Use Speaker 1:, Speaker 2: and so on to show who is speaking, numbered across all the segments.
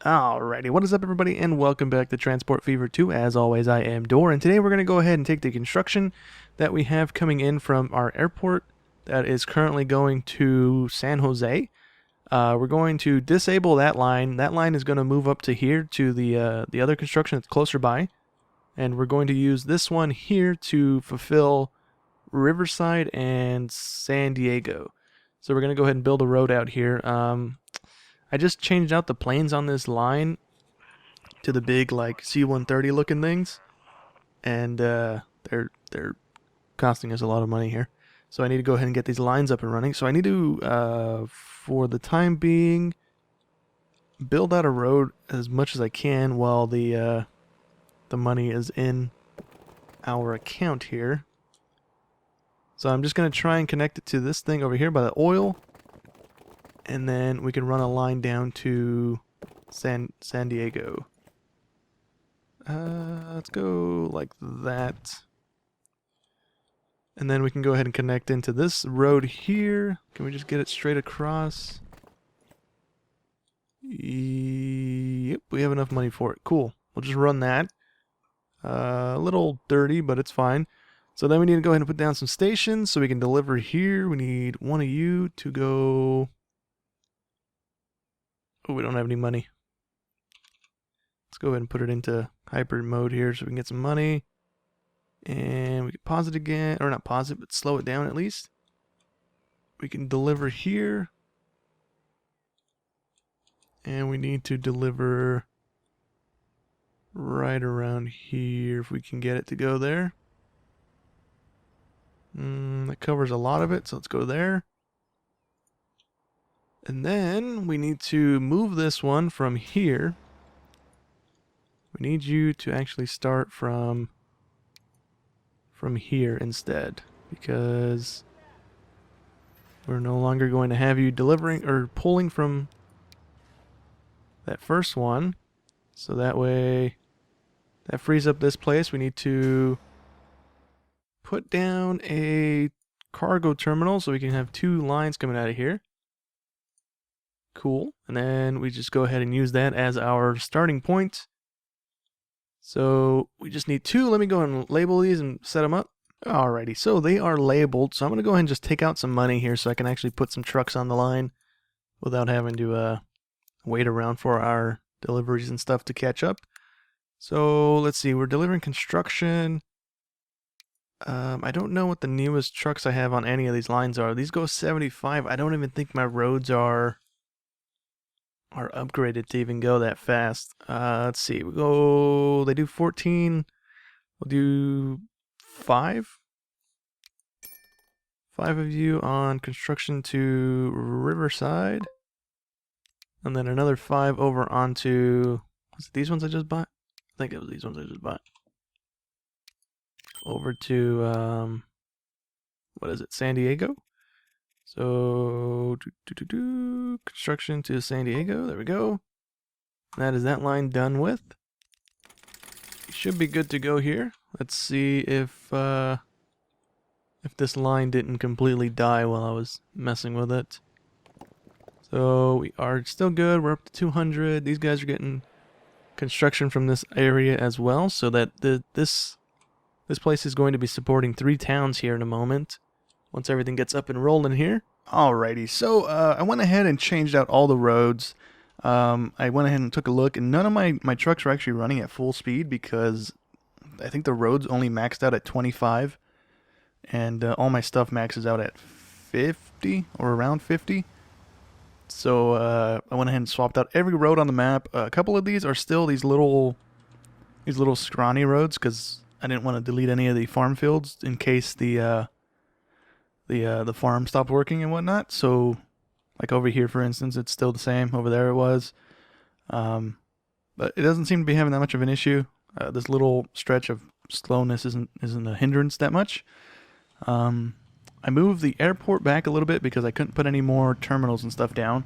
Speaker 1: Alrighty, what is up everybody and welcome back to Transport Fever 2. As always, I am Dor, and today we're going to go ahead and take the construction that we have coming in from our airport that is currently going to San Jose. We're going to disable that line. That line is going to move up to here to the other construction that's closer by. And we're going to use this one here to fulfill Riverside and San Diego. So we're going to go ahead and build a road out here. I just changed out the planes on this line to the big like C-130 looking things, and they're costing us a lot of money here. So I need to go ahead and get these lines up and running. So I need to, for the time being, build out a road as much as I can while the money is in our account here. So I'm just gonna try and connect it to this thing over here by the oil. And then we can run a line down to San Diego. Let's go like that. And then we can go ahead and connect into this road here. Can we just get it straight across? Yep, we have enough money for it. Cool. We'll just run that. A little dirty, but it's fine. So then we need to go ahead and put down some stations so we can deliver here. We need one of you to go... Oh, we don't have any money. Let's go ahead and put it into hybrid mode here so we can get some money. And we can pause it again, or not pause it, but slow it down at least. We can deliver here. And we need to deliver right around here if we can get it to go there. That covers a lot of it, so let's go there. And then we need to move this one from here. We need you to actually start from here instead, because we're no longer going to have you delivering or pulling from that first one. So that way that frees up this place. We need to put down a cargo terminal so we can have two lines coming out of here. Cool. And then we just go ahead and use that as our starting point. So we just need two. Let me go and label these and set them up. Alrighty, so they are labeled. So I'm going to go ahead and just take out some money here so I can actually put some trucks on the line without having to wait around for our deliveries and stuff to catch up. So let's see, we're delivering construction. I don't know what the newest trucks I have on any of these lines are. These go 75. I don't even think my roads are upgraded to even go that fast. Let's see. They do 14. We'll do 5. 5 of you on construction to Riverside. And then another 5 over onto... Was it these ones I just bought? I think it was these ones I just bought. Over to, what is it? San Diego? So, construction to San Diego. There we go. That is that line done with. You should be good to go here. Let's see if this line didn't completely die while I was messing with it. So we are still good. We're up to 200. These guys are getting construction from this area as well, so that this place is going to be supporting 3 towns here in a moment. Once everything gets up and rolling here. Alrighty, so I went ahead and changed out all the roads. I went ahead and took a look, and none of my trucks are actually running at full speed because I think the roads only maxed out at 25, and all my stuff maxes out at 50 or around 50. So I went ahead and swapped out every road on the map. A couple of these are still these little scrawny roads because I didn't want to delete any of the farm fields in case the farm stopped working and whatnot. So like over here, for instance, it's still the same. Over there it was. But it doesn't seem to be having that much of an issue. This little stretch of slowness isn't a hindrance that much. I moved the airport back a little bit because I couldn't put any more terminals and stuff down.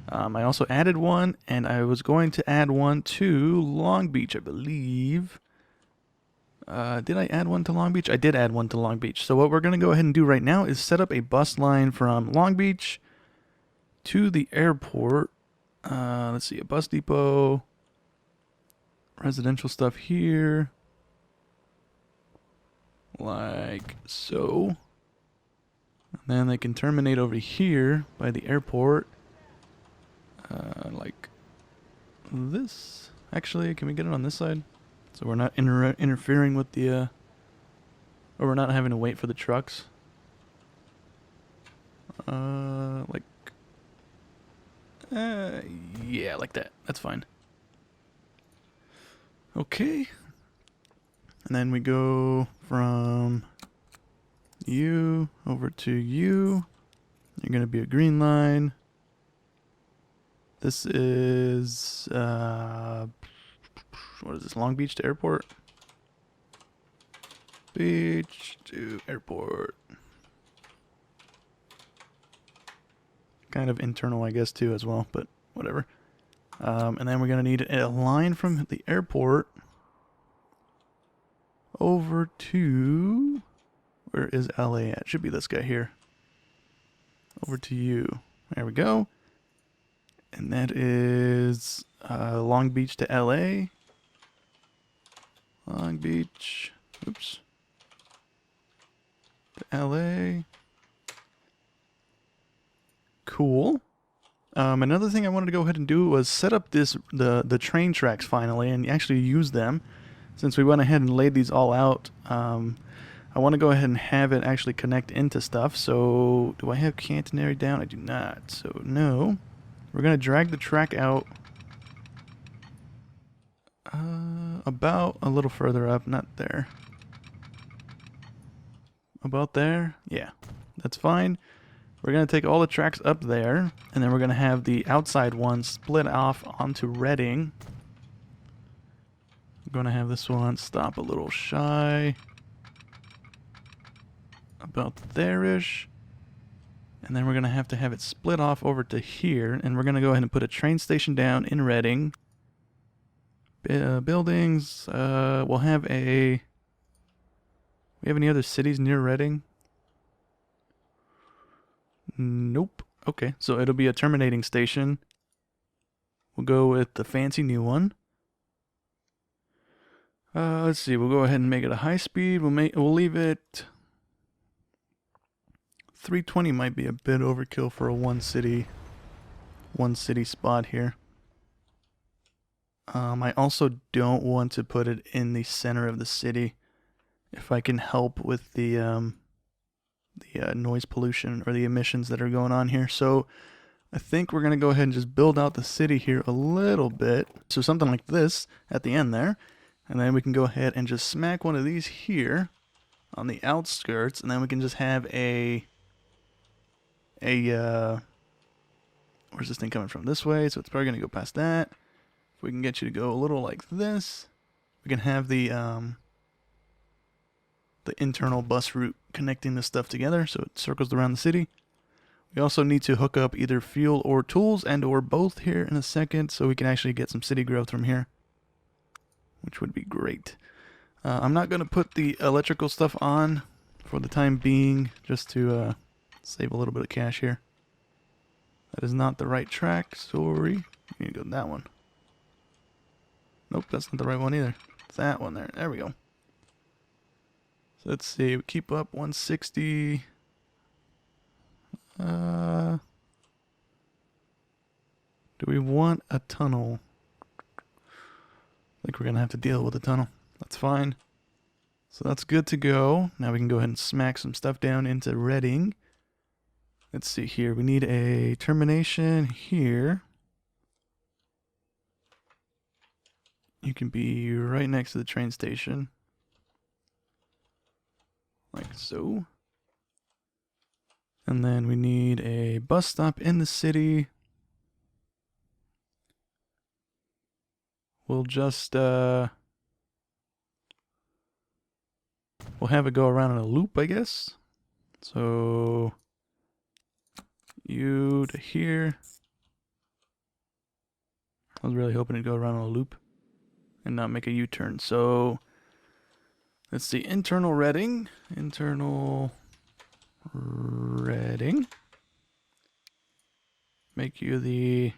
Speaker 1: I also added one, and I was going to add one to Long Beach, I believe. Did I add one to Long Beach? I did add one to Long Beach. So what we're going to go ahead and do right now is set up a bus line from Long Beach to the airport Let's see, a bus depot, residential stuff here, like so. And then they can terminate over here by the airport, like this. Actually, can we get it on this side? So we're not interfering with the, or we're not having to wait for the trucks. Like, yeah, like that. That's fine. Okay. And then we go from you over to you. You're going to be a green line. This is, what is this, Long Beach to airport? Beach to airport. Kind of internal, I guess, too, as well, but whatever. And then we're going to need a line from the airport over to... Where is LA at? Should be this guy here. Over to you. There we go. And that is Long Beach to LA. Long Beach. Oops. To LA. Cool. Another thing I wanted to go ahead and do was set up the train tracks finally and actually use them. Since we went ahead and laid these all out, I want to go ahead and have it actually connect into stuff. So, do I have catenary down? I do not. So, no. We're going to drag the track out about a little further up. Not there. About there? Yeah. That's fine. We're going to take all the tracks up there. And then we're going to have the outside one split off onto Reading. I'm going to have this one stop a little shy. About there-ish. And then we're going to have it split off over to here. And we're going to go ahead and put a train station down in Reading. Buildings. We'll have a... We have any other cities near Reading? Nope. Okay, so it'll be a terminating station. We'll go with the fancy new one. Let's see. We'll go ahead and make it a high speed. We'll leave it... 320 might be a bit overkill for a one city spot here. I also don't want to put it in the center of the city if I can help with the noise pollution or the emissions that are going on here. So I think we're going to go ahead and just build out the city here a little bit. So something like this at the end there. And then we can go ahead and just smack one of these here on the outskirts. And then we can just have where's this thing coming from? This way, so it's probably going to go past that. If we can get you to go a little like this, we can have the internal bus route connecting this stuff together so it circles around the city. We also need to hook up either fuel or tools and or both here in a second so we can actually get some city growth from here, which would be great. I'm not going to put the electrical stuff on for the time being just to save a little bit of cash here. That is not the right track. Sorry. We need to go that one. Nope, that's not the right one either. It's that one there. There we go. So let's see. We keep up 160. Do we want a tunnel? I think we're going to have to deal with a tunnel. That's fine. So that's good to go. Now we can go ahead and smack some stuff down into Reading. Let's see here. We need a termination here. You can be right next to the train station. Like so. And then we need a bus stop in the city. We'll just, we'll have it go around in a loop, I guess. So... you to here. I was really hoping it'd go around on a loop and not make a U-turn. So let's see, internal Reading. Make you the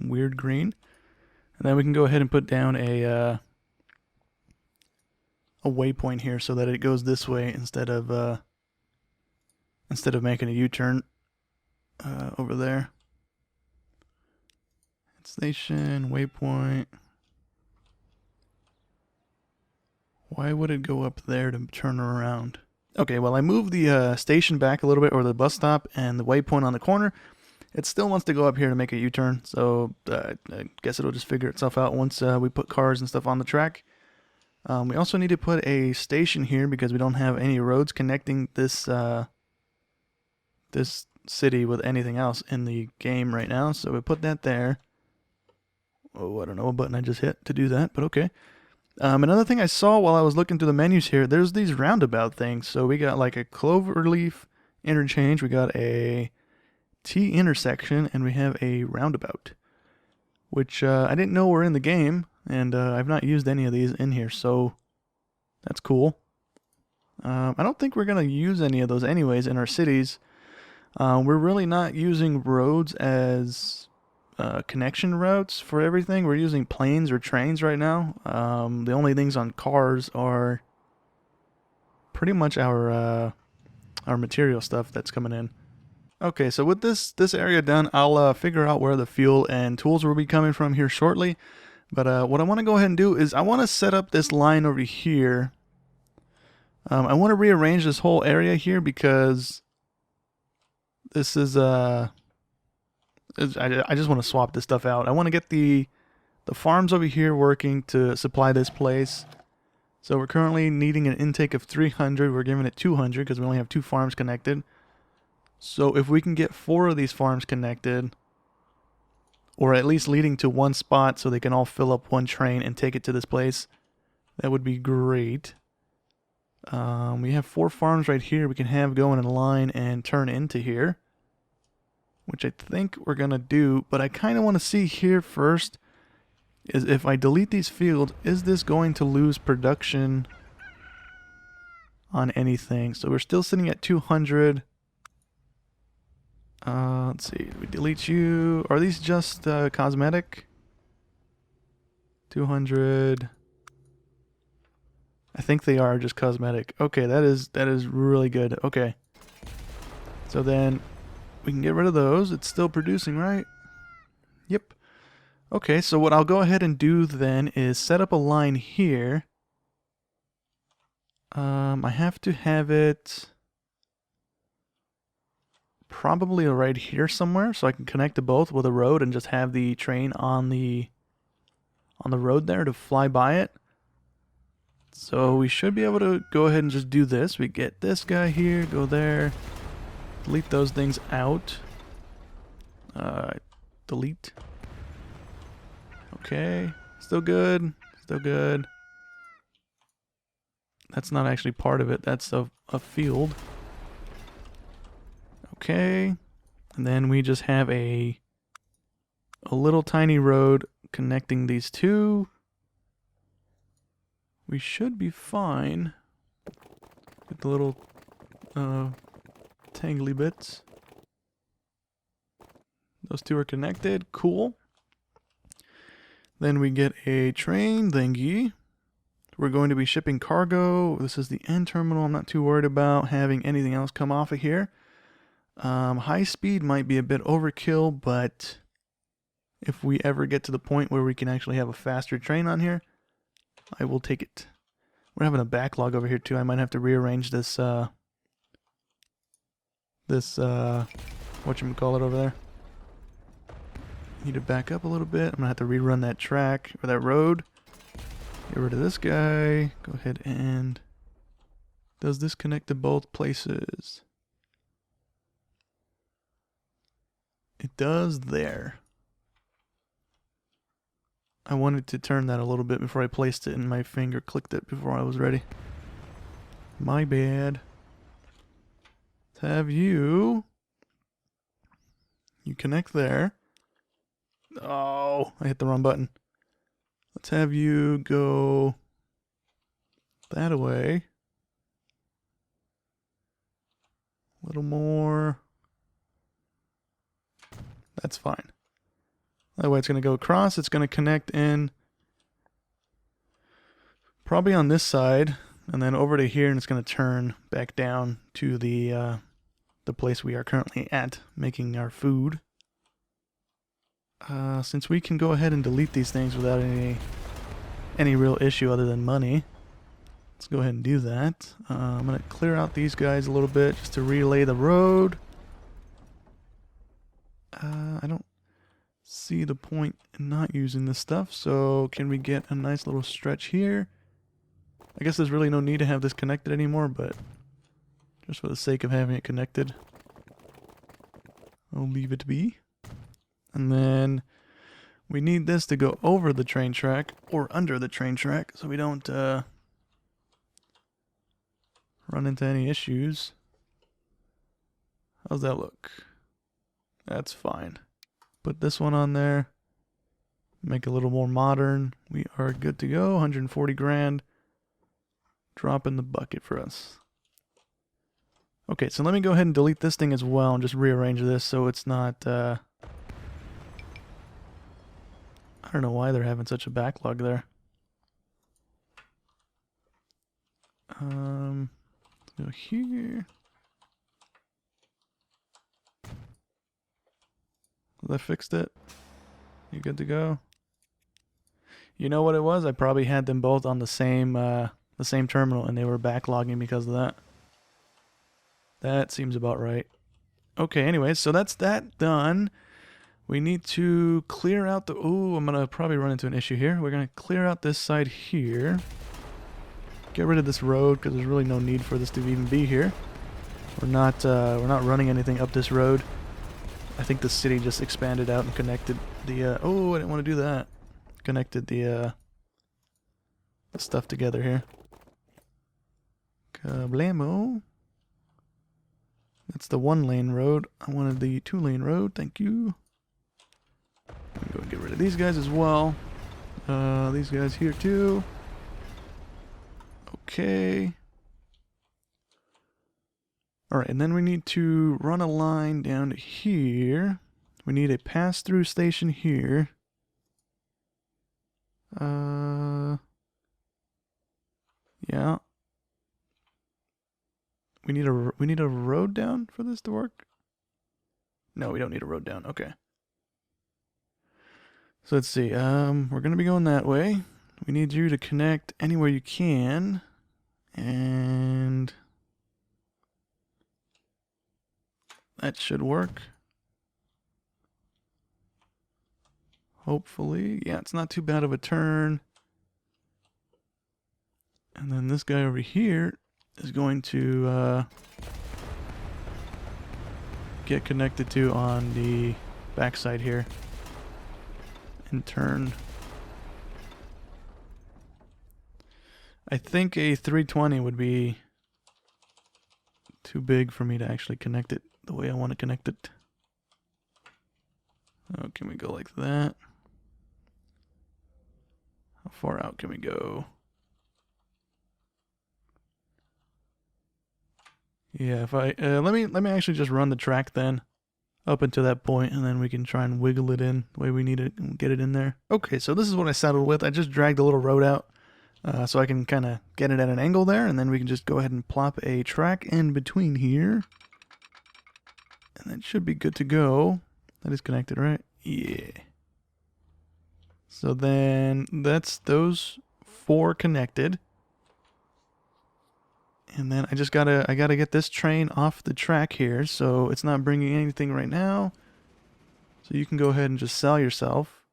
Speaker 1: weird green. And then we can go ahead and put down a waypoint here so that it goes this way instead of making a U-turn over there. Station, waypoint. Why would it go up there to turn around? Okay, well I moved the station back a little bit, or the bus stop, and the waypoint on the corner. It still wants to go up here to make a U-turn, so I guess it'll just figure itself out once we put cars and stuff on the track. We also need to put a station here because we don't have any roads connecting this this city with anything else in the game right now, so we put that there. Oh, I don't know what button I just hit to do that, but okay. Another thing I saw while I was looking through the menus here, there's these roundabout things. So we got like a cloverleaf interchange, we got a T intersection, and we have a roundabout, which I didn't know were in the game, and I've not used any of these in here, so that's cool. I don't think we're going to use any of those anyways in our cities. We're really not using roads as connection routes for everything. We're using planes or trains right now. The only things on cars are pretty much our material stuff that's coming in. Okay, so with this area done, I'll figure out where the fuel and tools will be coming from here shortly. But what I want to go ahead and do is I want to set up this line over here. I want to rearrange this whole area here because this is I just want to swap this stuff out. I want to get the farms over here working to supply this place. So we're currently needing an intake of 300. We're giving it 200 because we only have 2 farms connected. So if we can get 4 of these farms connected, or at least leading to one spot so they can all fill up one train and take it to this place, that would be great. We have 4 farms right here we can have going in a line and turn into here, which I think we're going to do, but I kind of want to see here first is if I delete these fields, is this going to lose production on anything? So we're still sitting at 200. Let's see, we delete you. Are these just cosmetic? 200. I think they are just cosmetic. Okay, that is really good. Okay. So then we can get rid of those. It's still producing, right? Yep. Okay, so what I'll go ahead and do then is set up a line here. I have to have it probably right here somewhere so I can connect to both with a road and just have the train on the road there to fly by it. So we should be able to go ahead and just do this. We get this guy here, go there, delete those things out. Delete. Okay, still good, still good. That's not actually part of it, that's a field. Okay, and then we just have a little tiny road connecting these two. We should be fine with the little tangly bits. Those two are connected, cool. Then we get a train thingy. We're going to be shipping cargo. This is the end terminal. I'm not too worried about having anything else come off of here. High speed might be a bit overkill, but if we ever get to the point where we can actually have a faster train on here, I will take it. We're having a backlog over here too. I might have to rearrange this whatchamacallit over there. Need to back up a little bit. I'm gonna have to rerun that track or that road. Get rid of this guy. Go ahead and does this connect to both places? It does there. I wanted to turn that a little bit before I placed it and my finger clicked it before I was ready. My bad. Let's have you connect there. Oh, I hit the wrong button. Let's have you go that way. A little more. That's fine. That way it's going to go across. It's going to connect in probably on this side and then over to here, and it's going to turn back down to the place we are currently at making our food. Since we can go ahead and delete these things without any real issue other than money, let's go ahead and do that. I'm going to clear out these guys a little bit just to relay the road. I don't see the point in not using this stuff, so can we get a nice little stretch here? I guess there's really no need to have this connected anymore, but just for the sake of having it connected, I'll leave it be. And then we need this to go over the train track or under the train track so we don't run into any issues. How's that look? That's fine. Put this one on there. Make it a little more modern. We are good to go. 140 grand. Drop in the bucket for us. Okay, so let me go ahead and delete this thing as well and just rearrange this so it's not... I don't know why they're having such a backlog there. Let's go here. I fixed it. You good to go? You know what it was? I probably had them both on the same terminal and they were backlogging because of that. That seems about right. Okay, anyways, so that's that done. We need to clear out the... Ooh, I'm going to probably run into an issue here. We're going to clear out this side here. Get rid of this road because there's really no need for this to even be here. We're not running anything up this road. I think the city just expanded out and connected the... oh, I didn't want to do that. Connected the stuff together here. Kablamo. That's the 1-lane road. I wanted the 2-lane road. Thank you. I'm going to go and get rid of these guys as well. These guys here too. Okay. Alright, and then we need to run a line down to here. We need a pass-through station here. Yeah. We need a road down for this to work? No, we don't need a road down. Okay. So let's see. We're going to be going that way. We need you to connect anywhere you can. And that should work. Hopefully. Yeah, it's not too bad of a turn. And then this guy over here is going to get connected to on the backside here and turn. I think a 320 would be too big for me to actually connect it the way I want to connect it. Oh, can we go like that? How far out can we go? Yeah, if I let me actually just run the track then up until that point, and then we can try and wiggle it in the way we need it and get it in there. Okay, so this is what I settled with. I just dragged a little road out so I can kind of get it at an angle there, and then we can just go ahead and plop a track in between here. And that should be good to go. That is connected, right? Yeah. So then that's those 4 connected. And then I gotta get this train off the track here, so it's not bringing anything right now. So you can go ahead and just sell yourself.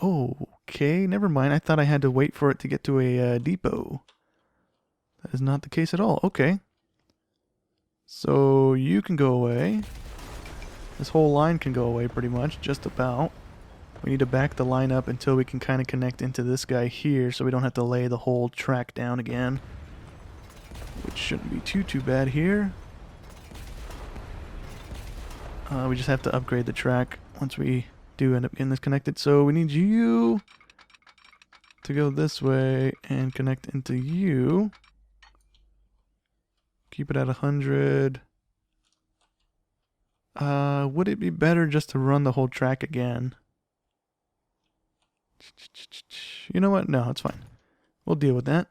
Speaker 1: Okay, never mind. I thought I had to wait for it to get to a depot. That is not the case at all. Okay. So you can go away. This whole line can go away pretty much, just about. We need to back the line up until we can kind of connect into this guy here so we don't have to lay the whole track down again. Which shouldn't be too bad here. We just have to upgrade the track once we do end up getting this connected. So we need you to go this way and connect into you. Keep it at 100. Would it be better just to run the whole track again? You know what? No, it's fine. We'll deal with that.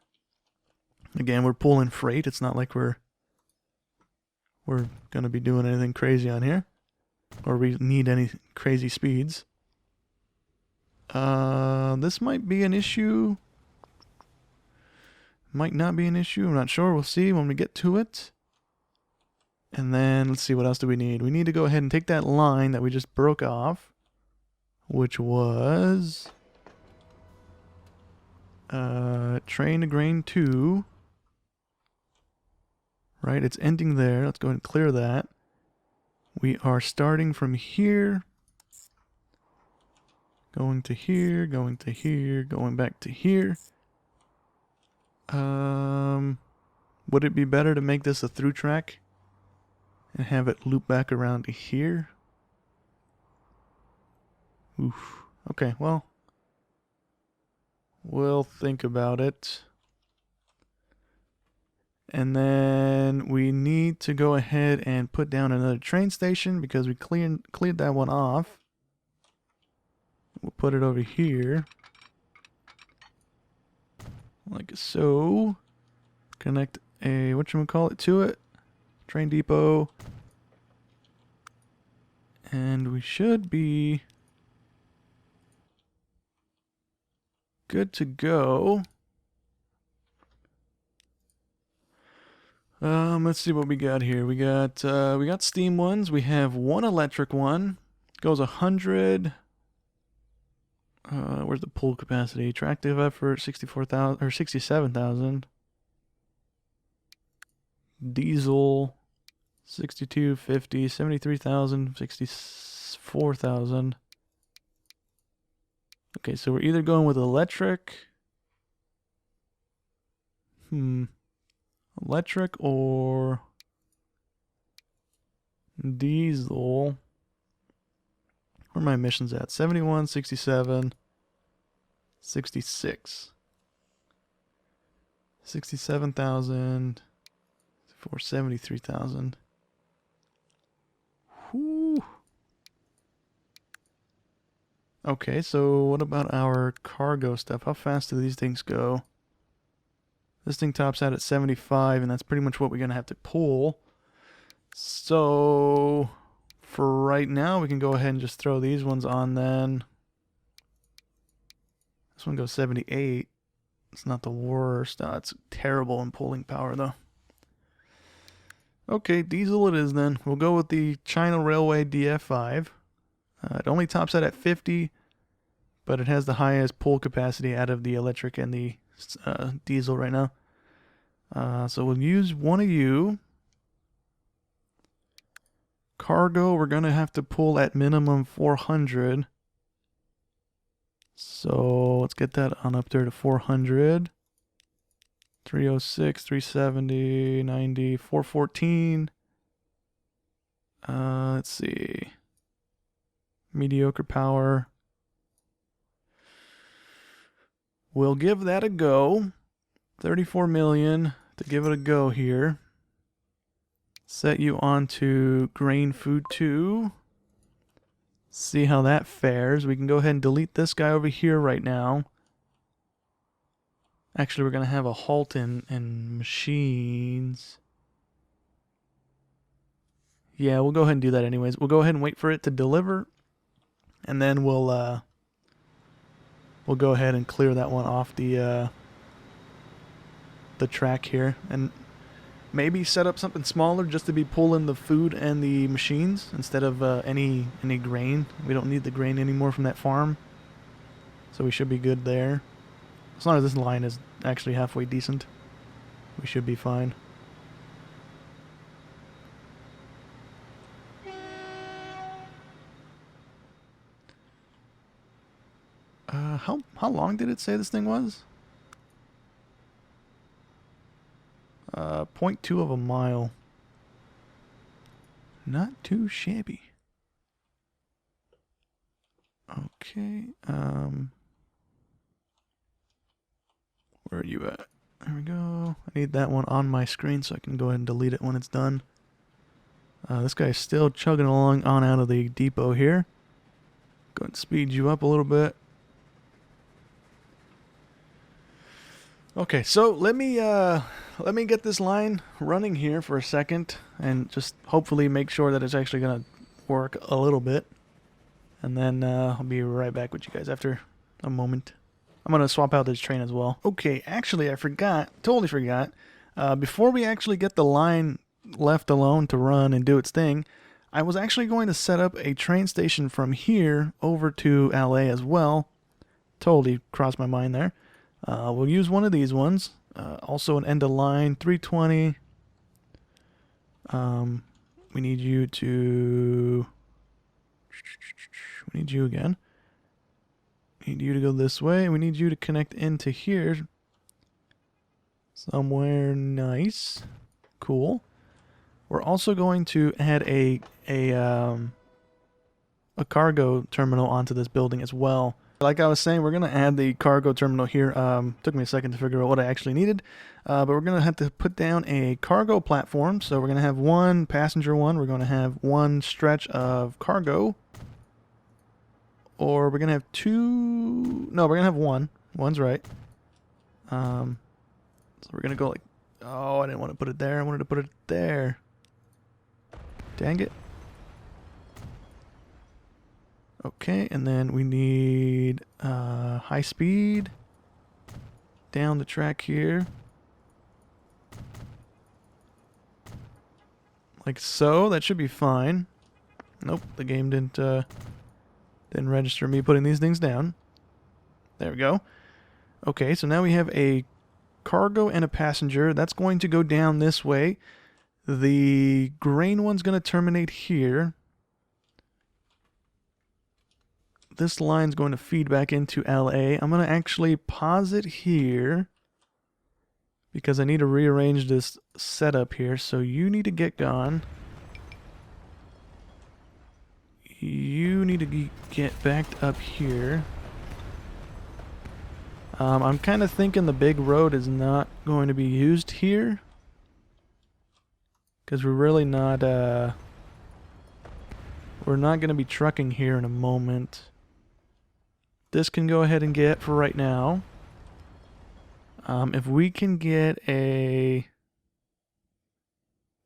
Speaker 1: Again, we're pulling freight. It's not like we're gonna be doing anything crazy on here, or we need any crazy speeds. This might be an issue. Might not be an issue. I'm not sure. We'll see when we get to it. And then let's see, what else do we need? We need to go ahead and take that line that we just broke off, which was train to grain 2. Right, it's ending there. Let's go ahead and clear that. We are starting from here, going to here, going to here, going back to here. Would it be better to make this a through track and have it loop back around to here? Oof. Okay, well, we'll think about it. And then we need to go ahead and put down another train station because we cleared that one off. We'll put it over here, like so. Connect a whatchamacallit to it. Train depot. And we should be good to go. Let's see what we got here. We got steam ones. We have one electric one. Goes 100. Where's the pull capacity? Tractive effort 64,000 or 67,000. Diesel 6250, 73,000, 64,000. Okay, so we're either going with electric. Electric or diesel. Where are my emissions at? 71, 67, 66. 67,000 for 73,000. Whew. Okay, so what about our cargo stuff? How fast do these things go? This thing tops out at 75, and that's pretty much what we're going to have to pull. So for right now, we can go ahead and just throw these ones on then. This one goes 78. It's not the worst. It's terrible in pulling power, though. Okay, diesel it is then. We'll go with the China Railway DF5. It only tops out at 50, but it has the highest pull capacity out of the electric and the diesel right now. So we'll use one of you. Cargo, we're going to have to pull at minimum 400. So let's get that on up there to 400. 306, 370, 90, 414. Let's see. Mediocre power. We'll give that a go. 34 million to give it a go here. Set you onto grain food 2. See how that fares. We can go ahead and delete this guy over here right now. Actually, we're going to have a halt in machines. Yeah, we'll go ahead and do that anyways. We'll go ahead and wait for it to deliver. And then we'll go ahead and clear that one off the track here. And maybe set up something smaller just to be pulling the food and the machines instead of any grain. We don't need the grain anymore from that farm. So we should be good there. As long as this line is actually halfway decent, we should be fine. How long did it say this thing was? 0.2 of a mile. Not too shabby. Okay, where are you at? There we go. I need that one on my screen so I can go ahead and delete it when it's done. This guy's still chugging along on out of the depot here. Going to speed you up a little bit. Okay, so let me get this line running here for a second, and just hopefully make sure that it's actually gonna work a little bit, and then I'll be right back with you guys after a moment. I'm gonna swap out this train as well. Okay, actually I forgot, totally forgot. Before we actually get the line left alone to run and do its thing, I was actually going to set up a train station from here over to LA as well. Totally crossed my mind there. We'll use one of these ones. Also an end of line 320. We need you to... We need you again. We need you to go this way. We need you to connect into here. Somewhere nice. Cool. We're also going to add a cargo terminal onto this building as well. Like I was saying, we're going to add the cargo terminal here. Took me a second to figure out what I actually needed. But we're going to have to put down a cargo platform. So we're going to have one passenger one. We're going to have one stretch of cargo. Or we're going to have two... No, we're going to have one. One's right. So we're going to go like... Oh, I didn't want to put it there. I wanted to put it there. Dang it. Okay, and then we need high speed down the track here. Like so, that should be fine. Nope, the game didn't register me putting these things down. There we go. Okay, so now we have a cargo and a passenger. That's going to go down this way. The grain one's going to terminate here. This line's going to feed back into LA. I'm going to actually pause it here because I need to rearrange this setup here. So you need to get gone. You need to get backed up here. I'm kind of thinking the big road is not going to be used here because we're really not we're not going to be trucking here in a moment. This can go ahead and get for right now. If we can get a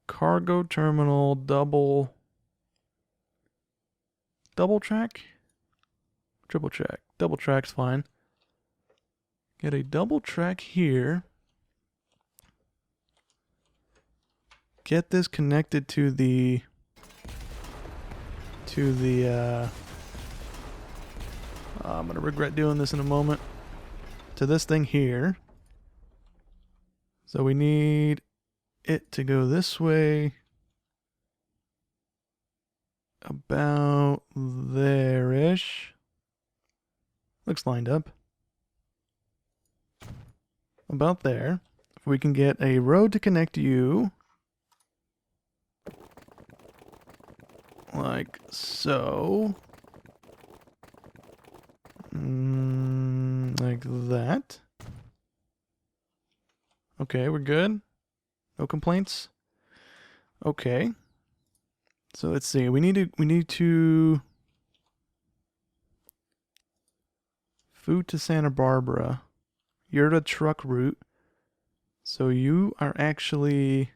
Speaker 1: cargo terminal double track? Triple track. Double track's fine. Get a double track here. Get this connected to the I'm gonna regret doing this in a moment. To this thing here. So we need it to go this way. About there-ish. Looks lined up. About there. If we can get a road to connect you. Like so. Like that. Okay, we're good. No complaints. Okay. So let's see. We need to food to Santa Barbara. You're the truck route. So you are actually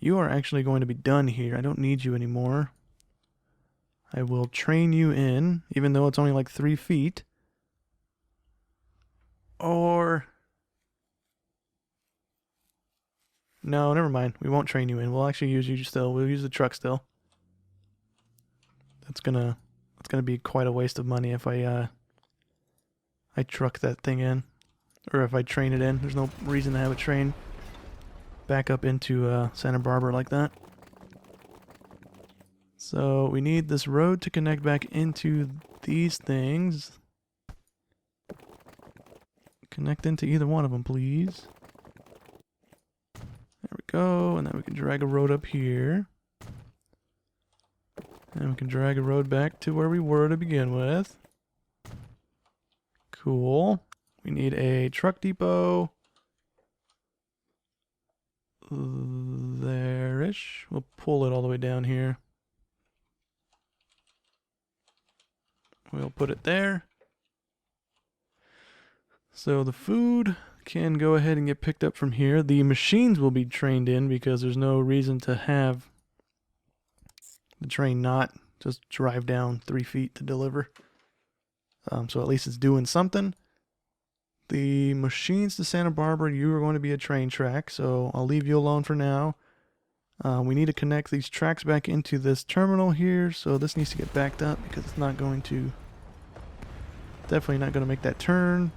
Speaker 1: going to be done here. I don't need you anymore. I will train you in, even though it's only like 3 feet. Or... No, never mind. We won't train you in. We'll actually use you still. We'll use the truck still. That's gonna be quite a waste of money if I truck that thing in. Or if I train it in. There's no reason to have it train back up into Santa Barbara like that. So we need this road to connect back into these things. Connect into either one of them, please. There we go, and then we can drag a road up here. And we can drag a road back to where we were to begin with. Cool. We need a truck depot. There wish. We'll pull it all the way down here. We'll put it there. So the food can go ahead and get picked up from here. The machines will be trained in because there's no reason to have the train not just drive down 3 feet to deliver. So at least it's doing something. The machines to Santa Barbara, you are going to be a train track, so I'll leave you alone for now. We need to connect these tracks back into this terminal here, so this needs to get backed up because it's not going to, definitely not going to make that turn.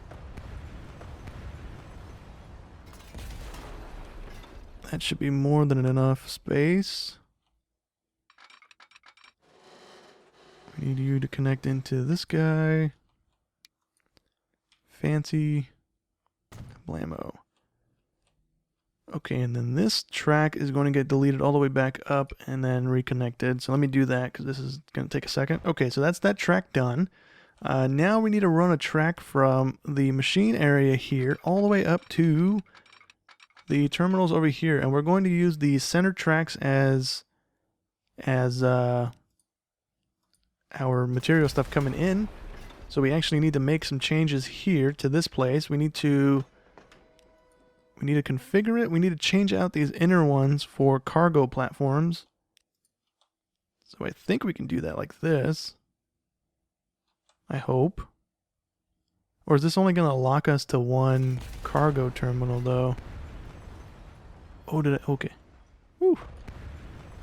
Speaker 1: That should be more than enough space. We need you to connect into this guy. Fancy. Blammo. Okay, and then this track is going to get deleted all the way back up and then reconnected. So let me do that because this is going to take a second. Okay, so that's that track done. Now we need to run a track from the machine area here all the way up to the terminals over here, and we're going to use the center tracks as our material stuff coming in. So we actually need to make some changes here to this place. We need to configure it. We need to change out these inner ones for cargo platforms. So I think we can do that like this. I hope. Or is this only going to lock us to one cargo terminal though? Oh, did I? Okay. Woo.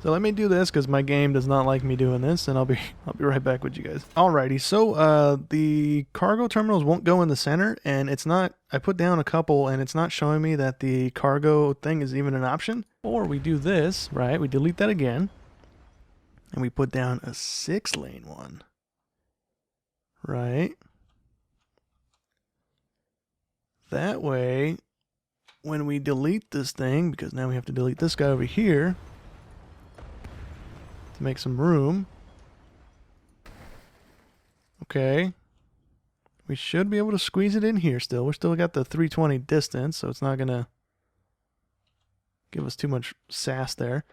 Speaker 1: So let me do this because my game does not like me doing this, and I'll be right back with you guys. Alrighty, so the cargo terminals won't go in the center, and it's not. I put down a couple, and it's not showing me that the cargo thing is even an option. Or we do this, right? We delete that again, and we put down a 6-lane one, right? That way, when we delete this thing, because now we have to delete this guy over here to make some room. Okay. We should be able to squeeze it in here still. We're still got the 320 distance, so it's not going to give us too much sass there.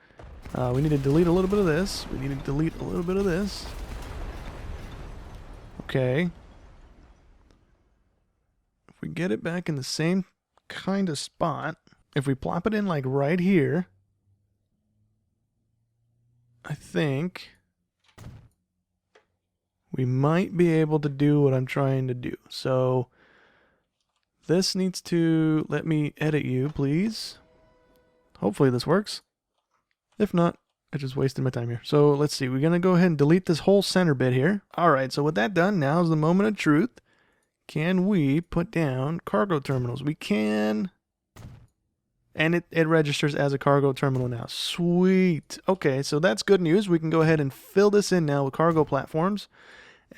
Speaker 1: We need to delete a little bit of this. We need to delete a little bit of this. Okay. If we get it back in the same kind of spot, if we plop it in like right here, I think we might be able to do what I'm trying to do. So this needs to let me edit you, please. Hopefully this works. If not, I just wasted my time here. So let's see. We're going to go ahead and delete this whole center bit here. All right. So with that done, now is the moment of truth. Can we put down cargo terminals? We can. And it registers as a cargo terminal now. Sweet. Okay, so that's good news. We can go ahead and fill this in now with cargo platforms.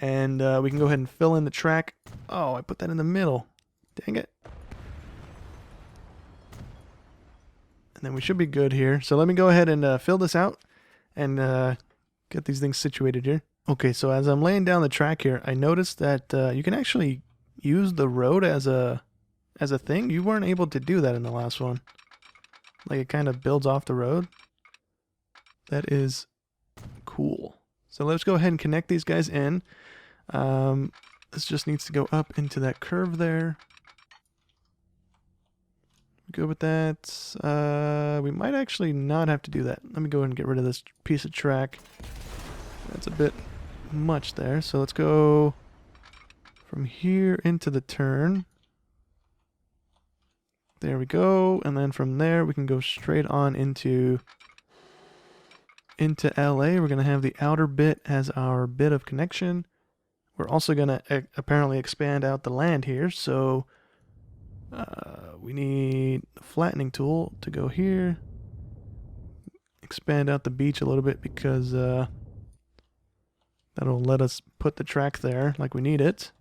Speaker 1: And we can go ahead and fill in the track. Oh, I put that in the middle. Dang it. And then we should be good here. So let me go ahead and fill this out and get these things situated here. Okay, so as I'm laying down the track here, I noticed that you can actually use the road as a thing. You weren't able to do that in the last one. Like it kind of builds off the road. That is cool. So let's go ahead and connect these guys in. This just needs to go up into that curve there. Good with that. We might actually not have to do that. Let me go ahead and get rid of this piece of track. That's a bit much there. So let's go from here into the turn. There we go. And then from there, we can go straight on into LA. We're going to have the outer bit as our bit of connection. We're also going to apparently expand out the land here. So we need the flattening tool to go here. Expand out the beach a little bit because that'll let us put the track there like we need it.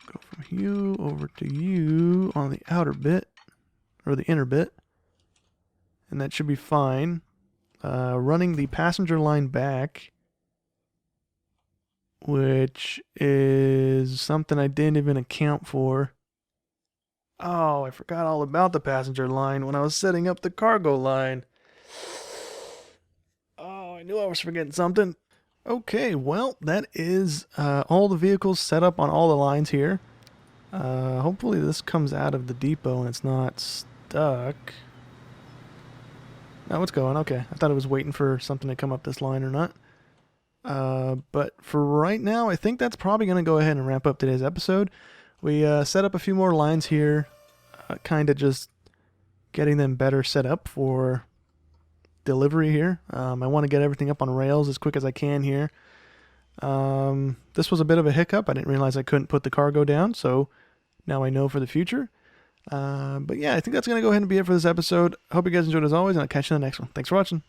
Speaker 1: Go from you over to you on the outer bit, or the inner bit. And that should be fine. Running the passenger line back, which is something I didn't even account for. Oh, I forgot all about the passenger line when I was setting up the cargo line. Oh, I knew I was forgetting something. Okay, well, that is all the vehicles set up on all the lines here. Hopefully this comes out of the depot and it's not stuck. No, it's going. Okay, I thought it was waiting for something to come up this line or not. But for right now, I think that's probably going to go ahead and wrap up today's episode. We set up a few more lines here, kind of just getting them better set up for delivery here. I want to get everything up on rails as quick as I can here. This was a bit of a hiccup. I didn't realize I couldn't put the cargo down, so now I know for the future. But yeah, I think that's going to go ahead and be it for this episode. Hope you guys enjoyed as always, and I'll catch you in the next one. Thanks for watching.